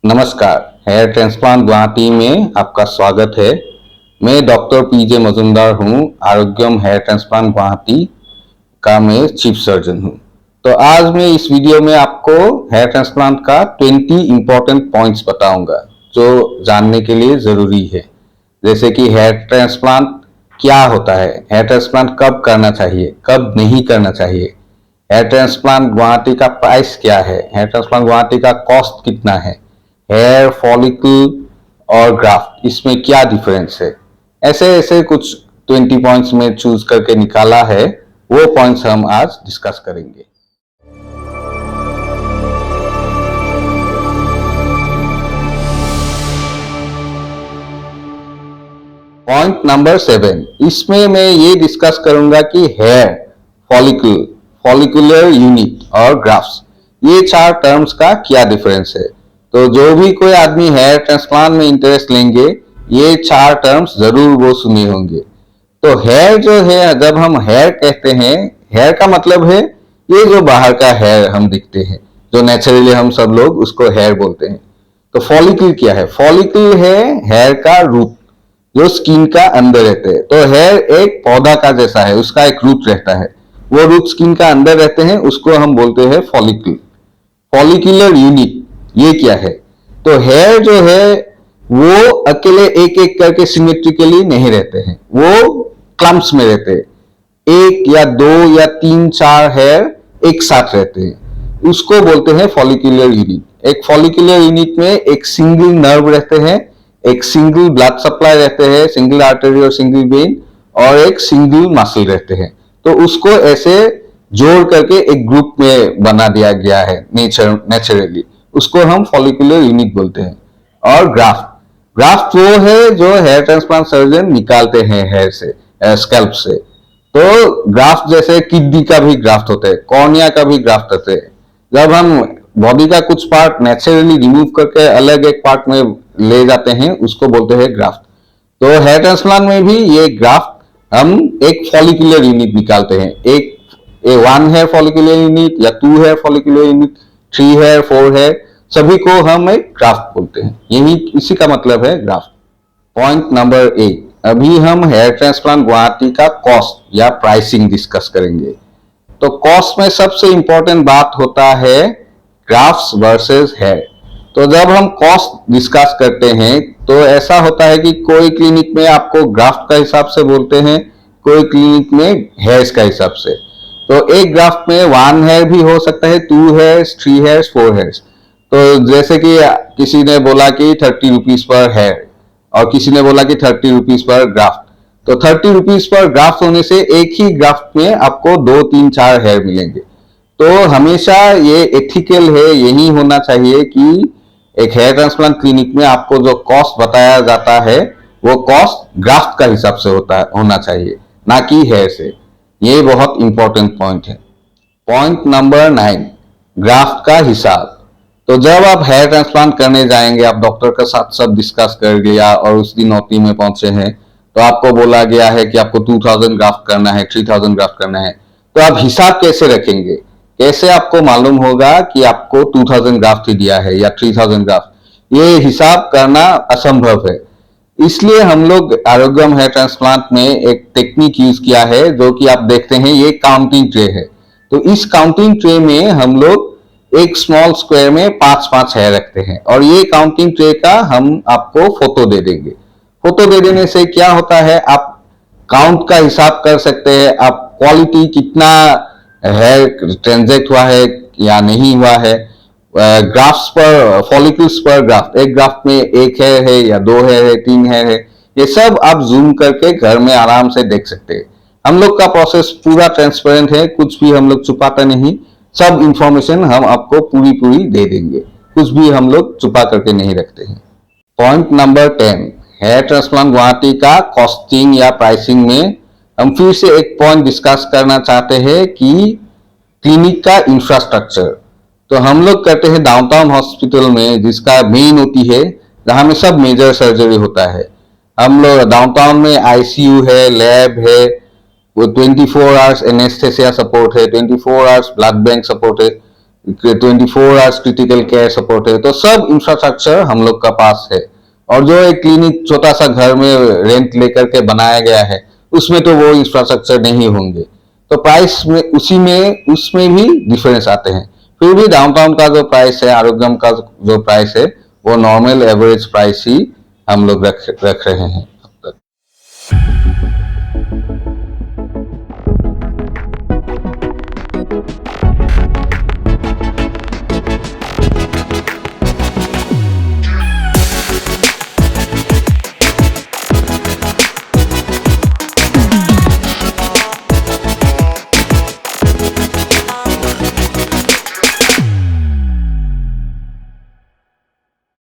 नमस्कार, hair transplant Guwahati में आपका स्वागत है। मैं डॉक्टर पीजे मजुमदार हूँ। आरोग्यम हेयर ट्रांसप्लांट गुवाहाटी का मैं चीफ सर्जन हूँ। तो आज मैं इस वीडियो में आपको हेयर ट्रांसप्लांट का 20 इंपॉर्टेंट पॉइंट्स बताऊंगा जो जानने के लिए जरूरी है। जैसे कि हेयर ट्रांसप्लांट क्या होता है, हेयर ट्रांसप्लांट कब करना चाहिए, कब नहीं करना चाहिए, हेयर ट्रांसप्लांट गुवाहाटी का प्राइस क्या है, हेयर ट्रांसप्लांट गुवाहाटी का कॉस्ट कितना है, हेयर फॉलिकल और ग्राफ्ट इसमें क्या डिफरेंस है। ऐसे ऐसे कुछ 20 पॉइंट्स में चूज करके निकाला है, वो पॉइंट्स हम आज डिस्कस करेंगे। पॉइंट नंबर 7, इसमें मैं ये डिस्कस करूंगा कि हेयर फॉलिकल, फॉलिकुलर यूनिट और ग्राफ्ट्स, ये चार टर्म्स का क्या डिफरेंस है। तो जो भी कोई आदमी हेयर ट्रांसप्लांट में इंटरेस्ट लेंगे, ये चार टर्म्स जरूर वो सुने होंगे। तो हेयर जो है, जब हम हेयर कहते हैं, हेयर का मतलब है ये जो बाहर का हेयर हम दिखते हैं, जो नेचुरली हम सब लोग उसको हेयर बोलते हैं। तो फॉलिकल क्या है? फॉलिकल है हेयर का रूट जो स्किन का अंदर रहते हैं। तो हेयर एक पौधा का जैसा है, उसका एक रूट रहता है, वो रूट स्किन का अंदर रहते हैं, उसको हम बोलते हैं फॉलिकल। फॉलिकुलर यूनिट ये क्या है? तो हेयर जो है वो अकेले एक एक करके सिमेट्रिकली नहीं रहते हैं, वो क्लम्प्स में रहते हैं। एक या दो या तीन चार हेयर एक साथ रहते हैं, उसको बोलते हैं फॉलिकुलर यूनिट। एक फॉलिकुलर यूनिट में एक सिंगल नर्व रहते हैं, एक सिंगल ब्लड सप्लाई रहते हैं, सिंगल आर्टरी और सिंगल वेन, और एक सिंगल मसल रहते हैं। तो उसको ऐसे जोड़ करके एक ग्रुप में बना दिया गया है नेचुरली, उसको हम फॉलिकुलर यूनिट बोलते हैं। और ग्राफ्ट, ग्राफ्ट वो है जो हेयर ट्रांसप्लांट सर्जन निकालते हैं हेयर से, स्कैल्प से। तो ग्राफ्ट जैसे किडनी का भी ग्राफ्ट होता है, कॉर्निया का भी ग्राफ्ट होते हैं। जब हम बॉडी का कुछ पार्ट नेचुरली रिमूव करके अलग एक पार्ट में ले जाते हैं, उसको बोलते हैं ग्राफ्ट। तो हेयर ट्रांसप्लांट में भी ये ग्राफ्ट हम एक फॉलिकुलर यूनिट निकालते हैं, एक 1 हेयर फॉलिकुलर यूनिट या 2 hair follicular unit, 3 hair, 4 hair, सभी को हम एक ग्राफ्ट बोलते हैं। यही इसी का मतलब है ग्राफ्ट। पॉइंट नंबर 8, अभी हम हेयर ट्रांसप्लांट गुवाहाटी का कॉस्ट या प्राइसिंग डिस्कस करेंगे। तो कॉस्ट में सबसे इंपॉर्टेंट बात होता है ग्राफ्ट्स वर्सेस हेयर। तो जब हम कॉस्ट डिस्कस करते हैं तो ऐसा होता है कि कोई क्लिनिक में आपको ग्राफ्ट का हिसाब से बोलते हैं, कोई क्लिनिक में हेयर्स का हिसाब से। तो एक ग्राफ्ट में 1 हेयर भी हो सकता है, 2 हेयर्स, 3 हेयर्स, 4 हेयर्स। तो जैसे कि किसी ने बोला कि 30 रुपीज पर हेयर, और किसी ने बोला कि 30 रुपीज पर ग्राफ्ट। तो 30 रुपीज पर ग्राफ्ट होने से एक ही ग्राफ्ट में आपको 2, 3, 4 हेयर मिलेंगे। तो हमेशा ये एथिकल है, यही होना चाहिए कि एक हेयर ट्रांसप्लांट क्लिनिक में आपको जो कॉस्ट बताया जाता है वो कॉस्ट ग्राफ्ट का हिसाब से होना चाहिए, ना कि हेयर से। ये बहुत इंपॉर्टेंट पॉइंट है। पॉइंट नंबर 9, ग्राफ्ट का हिसाब। तो जब आप हेयर ट्रांसप्लांट करने जाएंगे, आप डॉक्टर के साथ सब डिस्कस कर लिया और उस दिन ओपी में पहुंचे हैं, तो आपको बोला गया है कि आपको 2000 ग्राफ्ट करना है, 3000 ग्राफ्ट करना है। तो आप हिसाब कैसे रखेंगे? कैसे आपको मालूम होगा कि आपको 2000 ग्राफ्ट ही दिया है या 3000 ग्राफ्ट? ये हिसाब करना असंभव है। इसलिए हम लोग आरोग्यम हेयर ट्रांसप्लांट में एक टेक्निक यूज किया है, जो कि आप देखते हैं, ये काउंटिंग ट्रे है। तो इस काउंटिंग ट्रे में हम लोग एक स्मॉल स्क्वायर में 5-5 हेयर रखते हैं, और ये काउंटिंग ट्रे का हम आपको फोटो दे देंगे। फोटो दे देने से क्या होता है, आप काउंट का हिसाब कर सकते हैं, आप क्वालिटी कितना हेयर ट्रांजैक्ट हुआ है या नहीं हुआ है। ग्राफ्स पर, फॉलिकल्स पर ग्राफ्ट, एक ग्राफ्ट में एक हेयर है या 2 हेयर है, 3 हेयर है, ये सब आप जूम करके घर में आराम से देख सकते हैं। हम लोग का प्रोसेस पूरा ट्रांसपेरेंट है, कुछ भी हम लोग छुपाता नहीं, सब इंफॉर्मेशन हम आपको पूरी पूरी दे देंगे, कुछ भी हम लोग छुपा करके नहीं रखते हैं। Point number 10, hair transplant Guwahati का कॉस्टिंग या प्राइसिंग में हम फिर से एक पॉइंट डिस्कस करना चाहते हैं कि क्लिनिक का इंफ्रास्ट्रक्चर। तो हम लोग करते हैं डाउनटाउन हॉस्पिटल में, जिसका मेन होती है, जहां में सब मेजर सर्जरी होता है। हम लोग डाउनटाउन में आईसीयू है, लैब है, वो 24 आवर्स एनेस्थेसिया सपोर्ट है, 24 आवर्स ब्लड बैंक सपोर्ट है। 24 आवर्स क्रिटिकल केयर सपोर्ट है, तो सब इंफ्रास्ट्रक्चर हम लोग का पास है। और जो एक क्लिनिक छोटा सा घर में रेंट लेकर के बनाया गया है, उसमें तो वो इंफ्रास्ट्रक्चर नहीं होंगे, तो प्राइस में उसमें भी डिफरेंस आते हैं। फिर भी डाउनटाउन का जो प्राइस है, आरोग्यम का जो प्राइस है, वो नॉर्मल एवरेज प्राइस ही हम लोग रख रहे हैं अब तक।